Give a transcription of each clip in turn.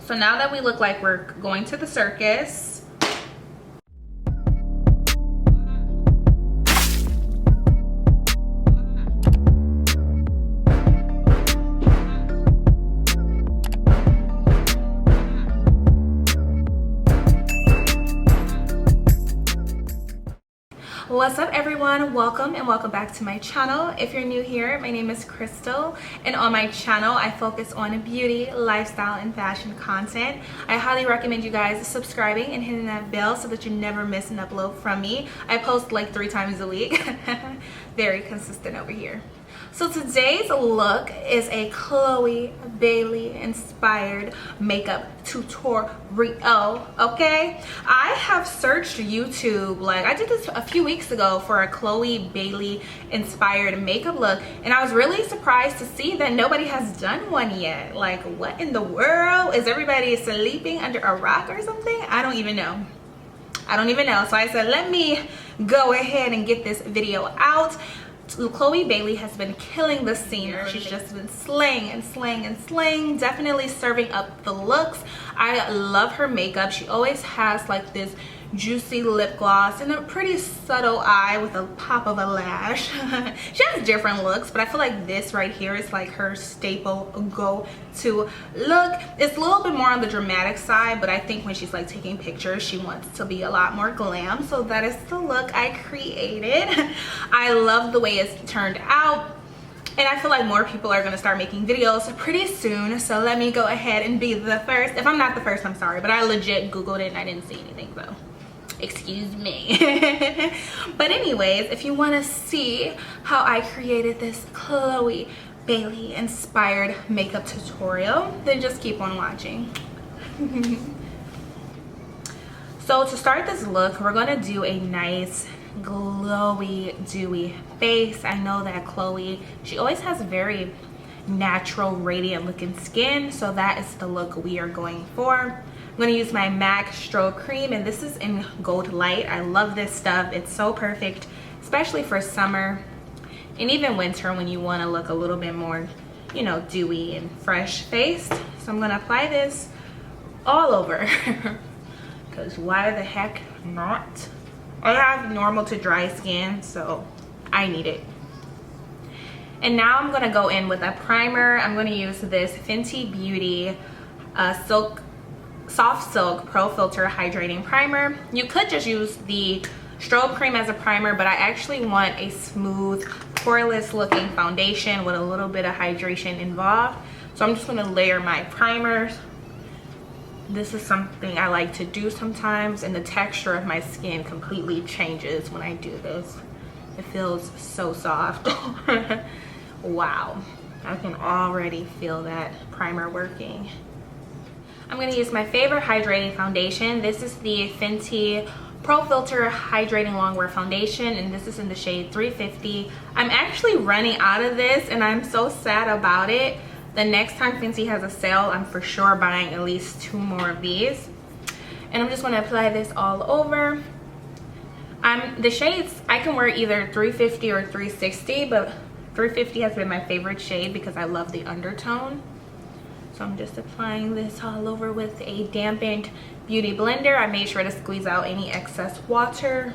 So now that we look like we're going to the circus, what's up everyone? Welcome and welcome back to my channel. If you're new here, my name is Crystal, and on my channel I focus on beauty, lifestyle, and fashion content. I highly recommend you guys subscribing and hitting that bell so that you never miss an upload from me. I post like 3 times a week. Very consistent over here. So today's look is a Chloe Bailey inspired makeup tutorial, okay? I have searched YouTube, like I did this a few weeks ago for a Chloe Bailey inspired makeup look, and I was really surprised to see that nobody has done one yet. Like, what in the world? Is everybody sleeping under a rock or something? I don't even know. So I said, let me go ahead and get this video out. Chloe Bailey has been killing the scene. She's just been slaying and slaying and slaying, definitely serving up the looks. I love her makeup. She always has like this juicy lip gloss and a pretty subtle eye with a pop of a lash. She has different looks, but I feel like this right here is like her staple go-to look. It's a little bit more on the dramatic side, but I think when she's like taking pictures, she wants to be a lot more glam. So that is the look I created. I love the way it's turned out, and I feel like more people are going to start making videos pretty soon. So let me go ahead and be the first. If I'm not the first, I'm sorry, but I legit googled it and I didn't see anything, so excuse me. But anyways, if you want to see how I created this Chloe Bailey inspired makeup tutorial, then just keep on watching. So to start this look, we're going to do a nice glowy dewy face. I know that Chloe, she always has very natural radiant looking skin, so that is the look we are going for. I'm going to use my MAC Strobe Cream, and this is in Gold Light. I love this stuff. It's so perfect, especially for summer and even winter when you want to look a little bit more, you know, dewy and fresh faced. So I'm going to apply this all over because why the heck not? I have normal to dry skin, so I need it. And now I'm going to go in with a primer. I'm going to use this Fenty Beauty Soft Silk Pro Filter Hydrating Primer. You could just use the strobe cream as a primer, but I actually want a smooth, poreless looking foundation with a little bit of hydration involved. So I'm just going to layer my primers. This is something I like to do sometimes, and the texture of my skin completely changes when I do this. It feels so soft. Wow, I can already feel that primer working. I'm going to use my favorite hydrating foundation. This is the Fenty Pro Filter Hydrating Longwear Foundation, and this is in the shade 350. I'm actually running out of this, and I'm so sad about it. The next time Fenty has a sale, I'm for sure buying at least 2 more of these. And I'm just going to apply this all over. The shades, I can wear either 350 or 360, but 350 has been my favorite shade because I love the undertone. So I'm just applying this all over with a dampened beauty blender. I made sure to squeeze out any excess water.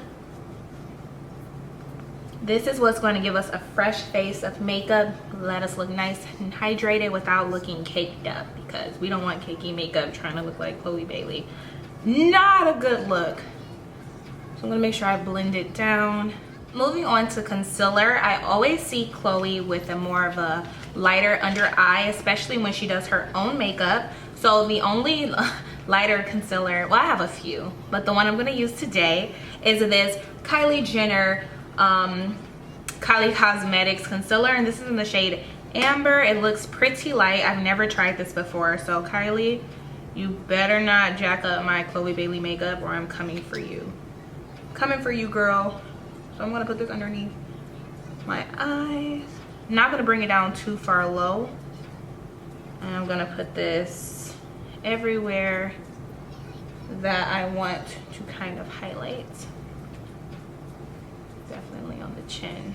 This is what's going to give us a fresh face of makeup, let us look nice and hydrated without looking caked up, because we don't want cakey makeup trying to look like Chloe Bailey. Not a good look. So I'm going to make sure I blend it down. Moving on to concealer, I always see Chloe with a more of a lighter under eye, especially when she does her own makeup. So the only lighter concealer, well, I have a few, but the one I'm going to use today is this Kylie Jenner Kylie Cosmetics concealer, and this is in the shade Amber. It looks pretty light. I've never tried this before, so Kylie, you better not jack up my Chloe Bailey makeup or I'm coming for you. Coming for you, girl. So I'm going to put this underneath my eyes. I'm not going to bring it down too far low. And I'm going to put this everywhere that I want to kind of highlight. Definitely on the chin.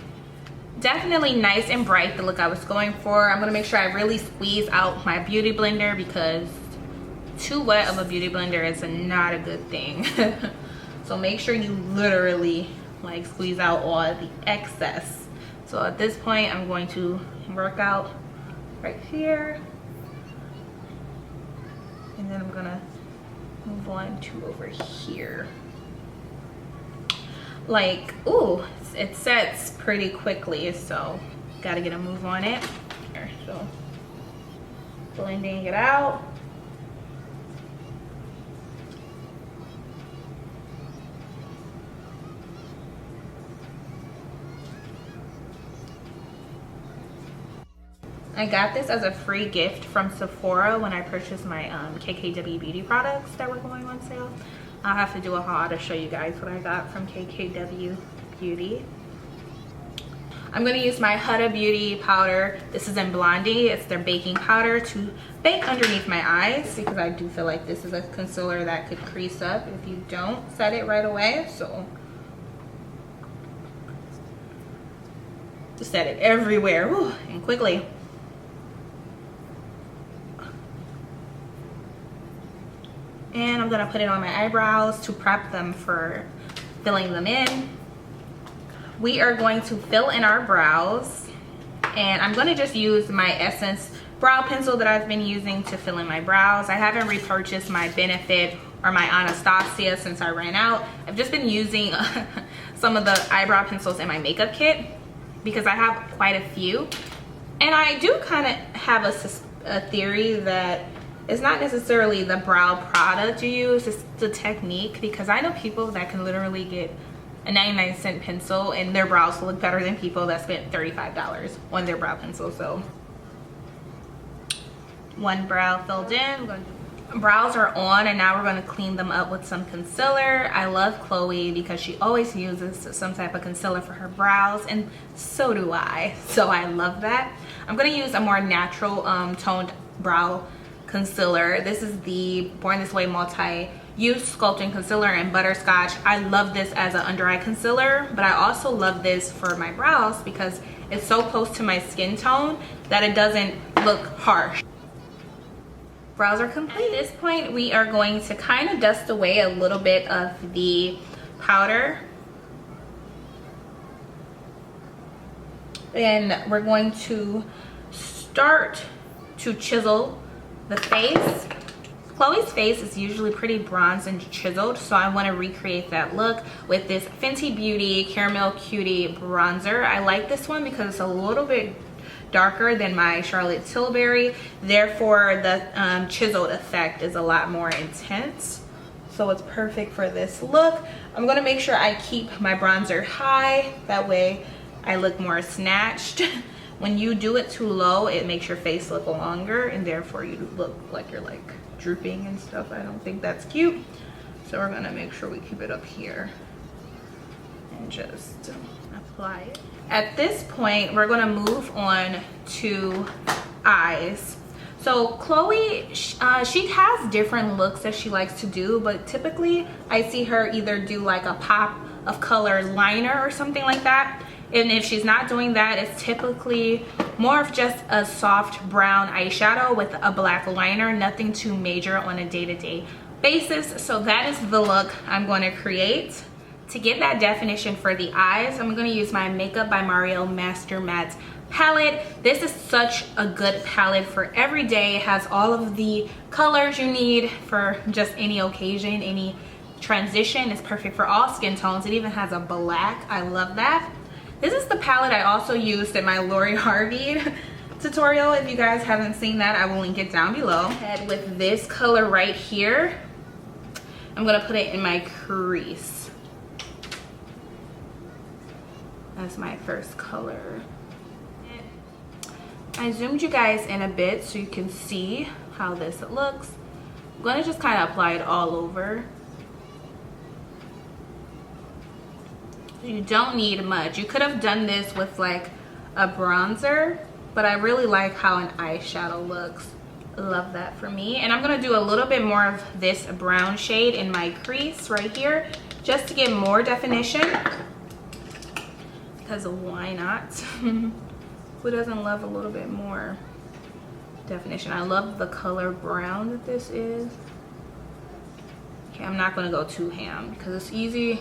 Definitely nice and bright, the look I was going for. I'm going to make sure I really squeeze out my beauty blender because too wet of a beauty blender is not a good thing. So make sure you literally like squeeze out all the excess. So at this point, I'm going to work out right here, and then I'm gonna move on to over here. Like, ooh, it sets pretty quickly, so gotta get a move on it. So blending it out. I got this as a free gift from Sephora when I purchased my KKW beauty products that were going on sale. I'll have to do a haul to show you guys what I got from KKW Beauty. I'm going to use my Huda Beauty powder. This is in Blondie. It's their baking powder to bake underneath my eyes, because I do feel like this is a concealer that could crease up if you don't set it right away. So just set it everywhere. Whew, and quickly. And I'm gonna put it on my eyebrows to prep them for filling them in. We are going to fill in our brows, and I'm gonna just use my Essence brow pencil that I've been using to fill in my brows. I haven't repurchased my Benefit or my Anastasia since I ran out. I've just been using some of the eyebrow pencils in my makeup kit because I have quite a few. And I do kind of have a theory that it's not necessarily the brow product you use, it's the technique, because I know people that can literally get a 99-cent pencil and their brows look better than people that spent $35 on their brow pencil. So one brow filled in. Brows are on, and now we're going to clean them up with some concealer. I love Chloe because she always uses some type of concealer for her brows, and so do I. So I love that. I'm going to use a more natural toned brow concealer. This is the Born This Way multi-use sculpting concealer in butterscotch. I love this as an under eye concealer, but I also love this for my brows because it's so close to my skin tone that it doesn't look harsh. Brows are complete. At this point, we are going to kind of dust away a little bit of the powder, and we're going to start to chisel the face. Chloe's face is usually pretty bronzed and chiseled, so I want to recreate that look with this Fenty Beauty Caramel Cutie bronzer. I like this one because it's a little bit darker than my Charlotte Tilbury, therefore the chiseled effect is a lot more intense, so it's perfect for this look. I'm going to make sure I keep my bronzer high, that way I look more snatched. When you do it too low, it makes your face look longer, and therefore you look like you're like drooping and stuff. I don't think that's cute. So we're gonna make sure we keep it up here and just apply it. At this point, we're gonna move on to eyes. So Chloe, she has different looks that she likes to do, but typically I see her either do like a pop of color liner or something like that. And if she's not doing that, it's typically more of just a soft brown eyeshadow with a black liner, nothing too major on a day-to-day basis. So that is the look I'm going to create. To get that definition for the eyes, I'm going to use my Makeup by Mario Master Matte palette. This is such a good palette for every day. It has all of the colors you need for just any occasion, any transition. It's perfect for all skin tones. It even has a black. I love that. This is the palette I also used in my Lori Harvey tutorial. If you guys haven't seen that, I will link it down below. And with this color right here, I'm gonna put it in my crease. That's my first color. I zoomed you guys in a bit so you can see how this looks. I'm gonna just kind of apply it all over. You don't need much. You could have done this with like a bronzer, but I really like how an eyeshadow looks. I love that for me. And I'm gonna do a little bit more of this brown shade in my crease right here, just to get more definition, because why not? Who doesn't love a little bit more definition? I love the color brown that this is. Okay, I'm not gonna go too ham because it's easy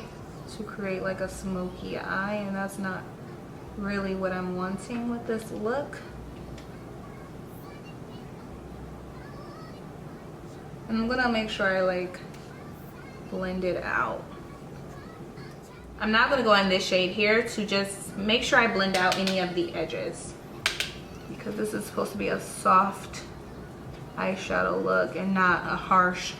to create like a smoky eye, and that's not really what I'm wanting with this look. And I'm gonna make sure I like blend it out. I'm not gonna go in this shade here to just make sure I blend out any of the edges, because this is supposed to be a soft eyeshadow look and not a harsh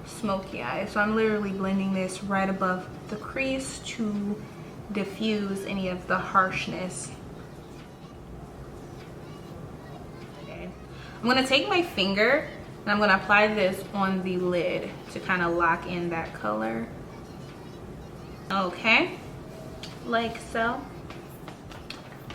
smoky eye. So I'm literally blending this right above the crease to diffuse any of the harshness. Okay. I'm gonna take my finger and I'm gonna apply this on the lid to kind of lock in that color. Okay, like so.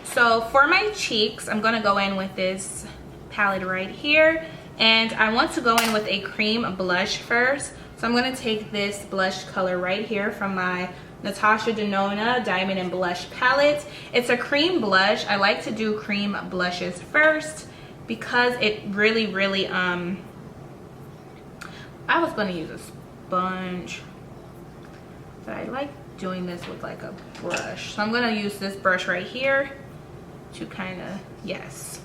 So for my cheeks, I'm gonna go in with this palette right here, and I want to go in with a cream blush first. So I'm gonna take this blush color right here from my Natasha Denona Diamond and Blush palette. It's a cream blush. I like to do cream blushes first because it really I was gonna use a sponge, but I like doing this with like a brush. So I'm gonna use this brush right here to kind of, yes.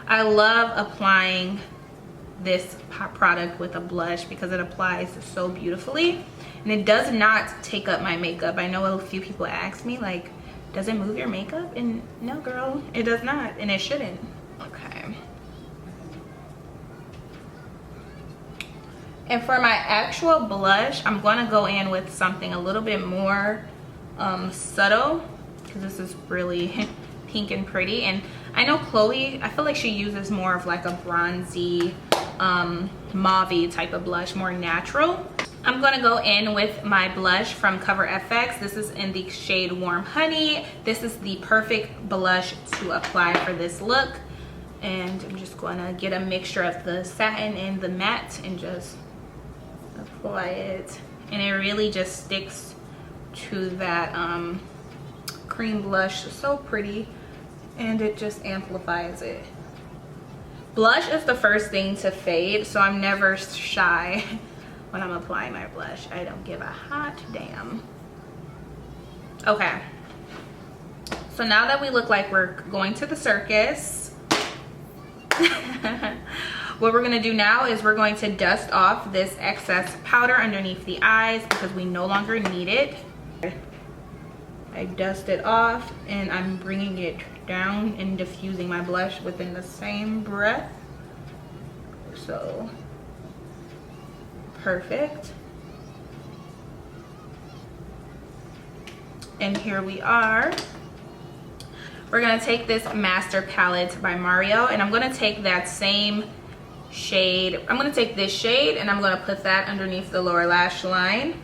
I love applying this product with a blush because it applies so beautifully and it does not take up my makeup. I know a few people ask me like, does it move your makeup? And no girl, it does not, and it shouldn't. Okay. And for my actual blush, I'm gonna go in with something a little bit more subtle, because this is really pink and pretty. And I know Chloe, I feel like she uses more of like a bronzy, mauve-y type of blush, more natural. I'm gonna go in with my blush from Cover FX. This is in the shade Warm Honey. This is the perfect blush to apply for this look. And I'm just gonna get a mixture of the satin and the matte and just apply it, and it really just sticks to that cream blush. So pretty, and it just amplifies it. Blush is the first thing to fade, so I'm never shy when I'm applying my blush. I don't give a hot damn. Okay, so now that we look like we're going to the circus, what we're gonna do now is we're going to dust off this excess powder underneath the eyes because we no longer need it. I dust it off and I'm bringing it down and diffusing my blush within the same breath. So, perfect. And here we are. We're gonna take this Master Palette by Mario, and I'm gonna take that same shade. I'm gonna take this shade and I'm gonna put that underneath the lower lash line.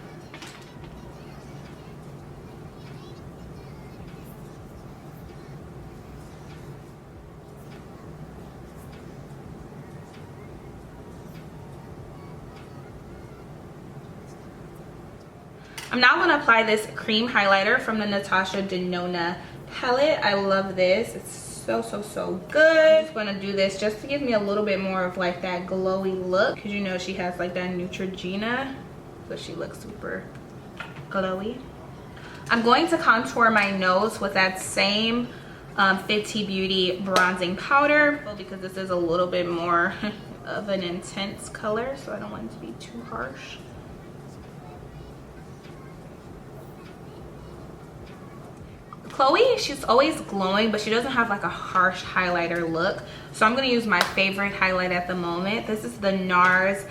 I'm now gonna apply this cream highlighter from the Natasha Denona palette. I love this. It's so good. I'm just gonna do this just to give me a little bit more of like that glowy look, because you know she has like that Neutrogena, so she looks super glowy. I'm going to contour my nose with that same Fenty Beauty bronzing powder, because this is a little bit more of an intense color, so I don't want it to be too harsh. Chloe, she's always glowing, but she doesn't have like a harsh highlighter look. So I'm gonna use my favorite highlight at the moment. This is the Nars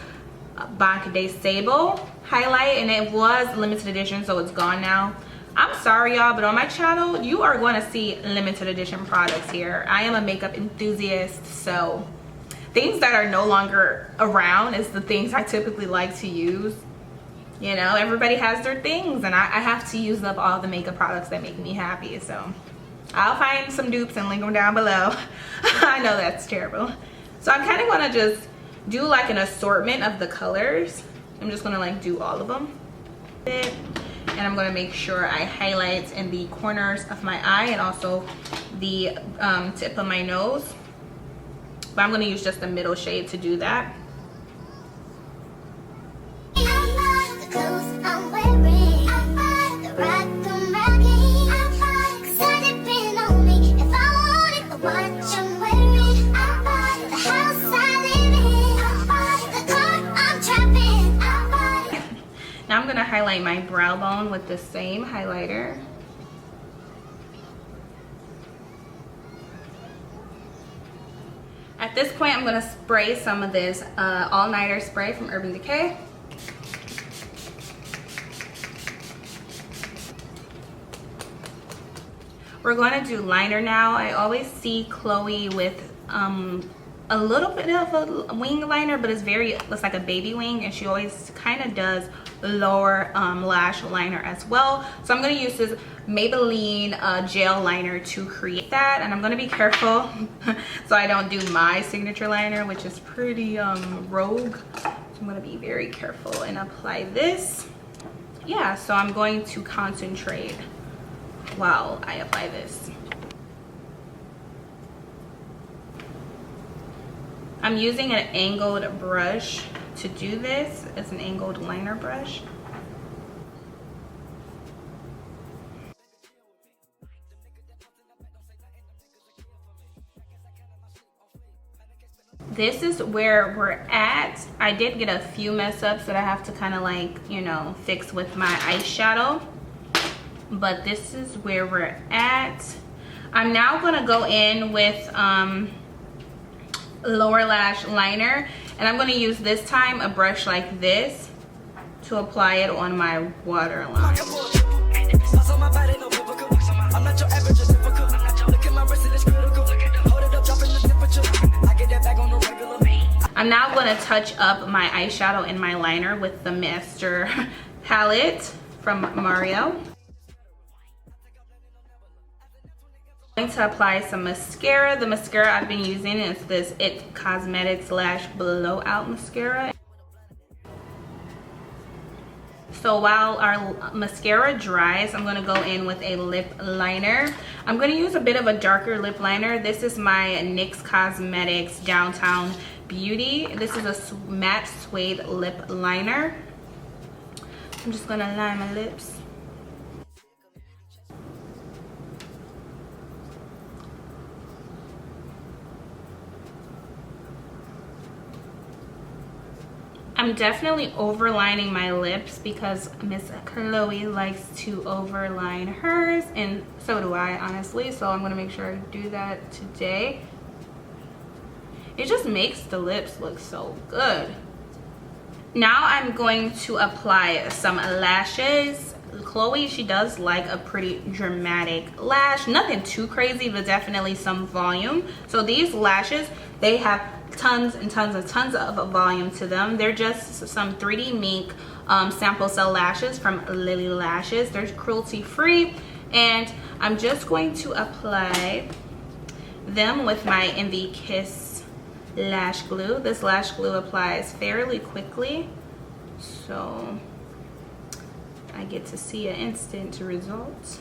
Banc de Sable highlight, and it was limited edition, so it's gone now. I'm sorry y'all, but on my channel, you are gonna see limited edition products here. I am a makeup enthusiast, so things that are no longer around is the things I typically like to use. You know, everybody has their things, and I have to use up all the makeup products that make me happy. So I'll find some dupes and link them down below. I know that's terrible. So I'm kind of going to just do like an assortment of the colors. I'm just going to like do all of them. And I'm going to make sure I highlight in the corners of my eye and also the tip of my nose. But I'm going to use just the middle shade to do that. gonna highlight my brow bone with the same highlighter. At this point, I'm gonna spray some of this all-nighter spray from Urban Decay. We're going to do liner now. I always see Chloe with a little bit of a wing liner, but it's like a baby wing, and she always kind of does lower lash liner as well. So I'm going to use this Maybelline gel liner to create that, and I'm going to be careful so I don't do my signature liner, which is pretty rogue. So I'm going to be very careful and apply this. Yeah, so I'm going to concentrate while I apply this. I'm using an angled brush to do this. It's an angled liner brush. This is where we're at. I did get a few mess ups that I have to kind of like, you know, fix with my eyeshadow. But this is where we're at. I'm now gonna go in with lower lash liner, and I'm gonna use this time a brush like this to apply it on my waterline. I'm now gonna touch up my eyeshadow and my liner with the Master palette from Mario. I'm going to apply some mascara. The mascara I've been using is this It Cosmetics / Blowout mascara. So while our mascara dries, I'm going to go in with a lip liner. I'm going to use a bit of a darker lip liner. This is my NYX Cosmetics Downtown Beauty. This is a matte suede lip liner. I'm just going to line my lips. I'm definitely overlining my lips because Miss Chloe likes to overline hers, and so do I, honestly. So I'm gonna make sure I do that today. It just makes the lips look so good. Now I'm going to apply some lashes. Chloe, she does like a pretty dramatic lash. Nothing too crazy, but definitely some volume. So these lashes, they have tons and tons and tons of volume to them. They're just some 3D Mink sample cell lashes from Lily Lashes. They're cruelty free, and I'm just going to apply them with my Envy Kiss lash glue. This lash glue applies fairly quickly, so I get to see an instant result.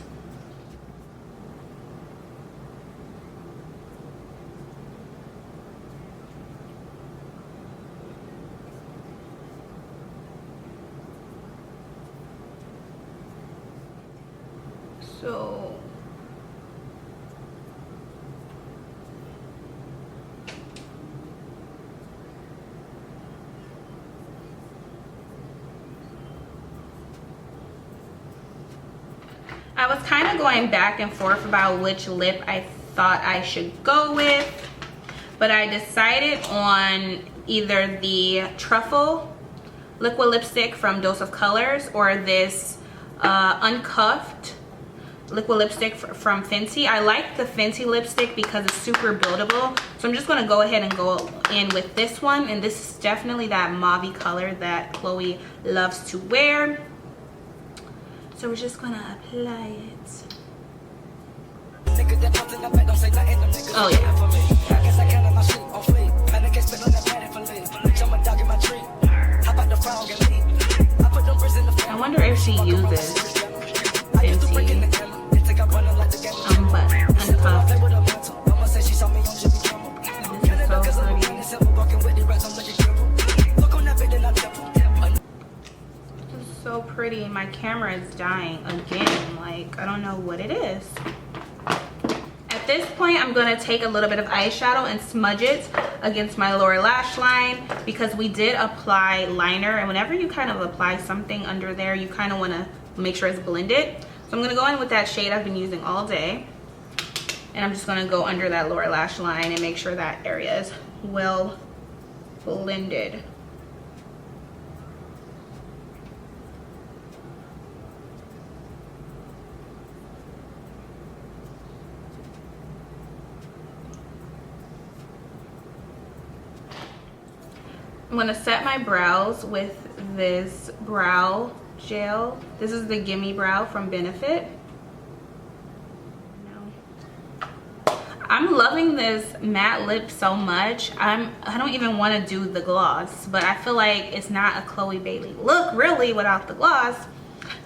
So I was kind of going back and forth about which lip I thought I should go with, but I decided on either the Truffle liquid lipstick from Dose of Colors or this Uncuffed liquid lipstick from Fenty. I like the Fenty lipstick because it's super buildable, so I'm just going to go ahead and go in with this one, and this is definitely that mauve color that Chloe loves to wear. So we're just going to apply it. Oh yeah. I wonder if she uses Fenty but Uncuffed. This is so pretty. This is so pretty. My camera is dying again. Like, I don't know what it is. At this point, I'm going to take a little bit of eyeshadow and smudge it against my lower lash line because we did apply liner, and whenever you kind of apply something under there, you kind of want to make sure it's blended. So I'm going to go in with that shade I've been using all day, and I'm just going to go under that lower lash line and make sure that area is well blended. I'm gonna set my brows with this brow gel. This is the Gimme Brow from Benefit. I'm loving this matte lip so much. I don't even want to do the gloss, but I feel like it's not a Chloe Bailey look really without the gloss.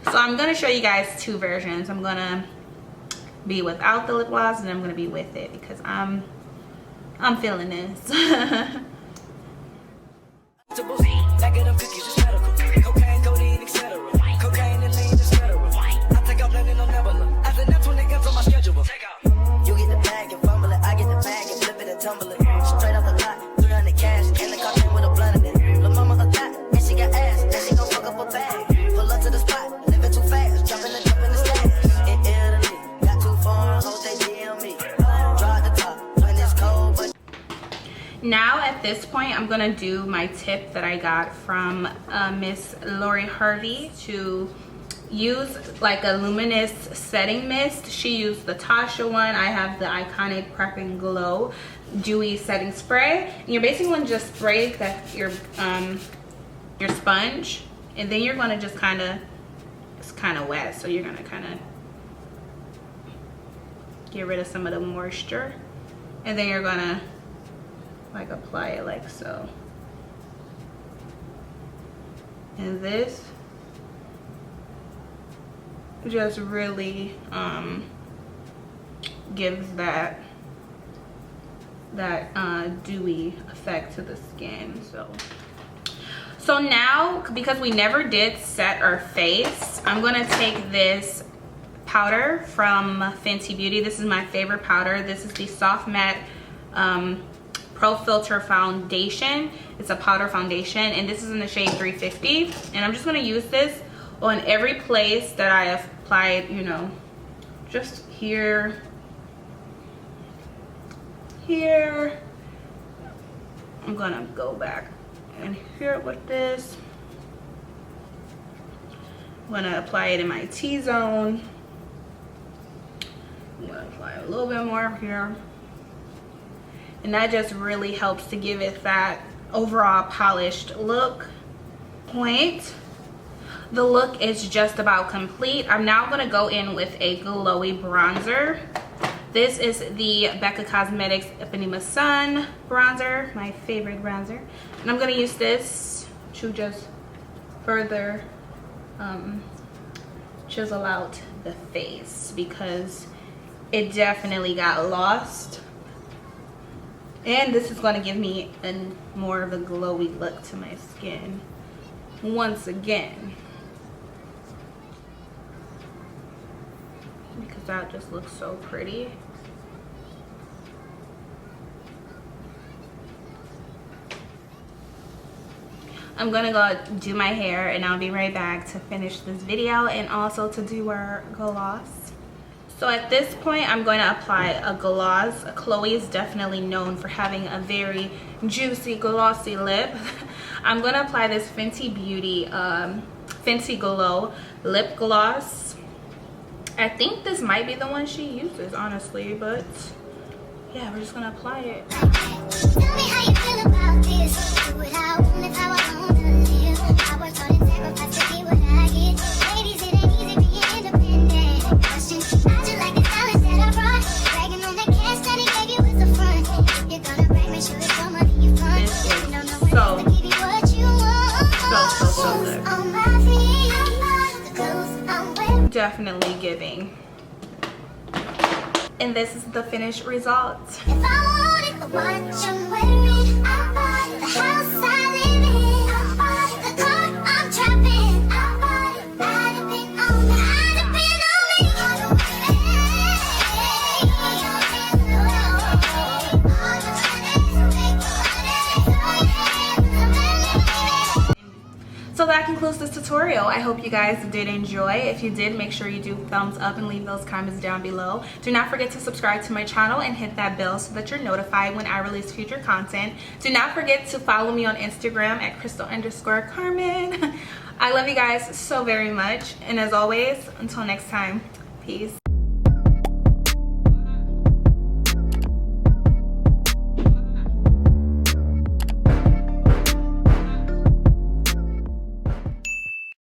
So I'm gonna show you guys two versions. I'm gonna be without the lip gloss, and I'm gonna be with it because I'm feeling this. Back of them cookies is medical. Cocaine, codeine, etc. Cocaine and lean is federal. I think I'm planning on never look. I think that's when they get on my schedule. Take out. You get the bag and fumble it. I get the bag and flip it and tumble it. Straight off the lot, 300 cash. And the car with a blunt in it. Lil' mama a thot, and she got ass. And she gon' fuck up a bag. Pull up to the spot, living too fast. Jumping the stash. In Italy, got too far, hoes they DM me. Drive the top when it's cold, but now at this point, I'm gonna do my tip that I got from Miss Lori Harvey to use like a luminous setting mist. She used the Tasha one. I have the Iconic Prep and Glow Dewy Setting Spray. And you're basically gonna just spray that your sponge, and then you're gonna just it's kind of wet, so you're gonna kind of get rid of some of the moisture, and then you're gonna like apply it like so. And this just really gives that dewy effect to the skin. So now, because we never did set our face, I'm gonna take this powder from Fenty Beauty. This is my favorite powder. This is the Soft Matte Pro Filt'r foundation. It's a powder foundation, and this is in the shade 350. And I'm just going to use this on every place that I have applied, you know, just here, here. I'm going to go back and here with this. I'm going to apply it in my T-zone. I'm going to apply a little bit more here. And that just really helps to give it that overall polished look. The look is just about complete. I'm now gonna go in with a glowy bronzer. This is the Becca Cosmetics Eponema Sun bronzer, my favorite bronzer. And I'm gonna use this to just further chisel out the face because it definitely got lost. And this is going to give me more of a glowy look to my skin once again, because that just looks so pretty. I'm gonna go do my hair, and I'll be right back to finish this video and also to do our gloss. So at this point, I'm going to apply a gloss. Chloe is definitely known for having a very juicy, glossy lip. I'm going to apply this Fenty Beauty Fenty Glow lip gloss. I think this might be the one she uses, honestly, but yeah, we're just going to apply it. Tell me how you feel about this. Do it how I want it, how I want to live. I worked hard and sacrificed to get what I get. Ladies, it ain't easy being independent. Question, I just like the talent that I brought. Bragging on that cash that he gave you as a front. You're gonna brag, make sure it's your money you fund. You don't know when to give you what you want. So good. On my feet, the clothes I'm wearing. Definitely giving. And this is the finished result. If I wanted the watch I'm wearing, I bought it. The house I live in, I bought it. The car I'm trapping, I bought it. I'd have been on me, I'd have been on me. that concludes this tutorial. I hope you guys did enjoy. If you did, make sure you do thumbs up and leave those comments down below. Do not forget to subscribe to my channel and hit that bell so that you're notified when I release future content. Do not forget to follow me on Instagram at Crystal_Carmen. I love you guys so very much, and as always, until next time, peace.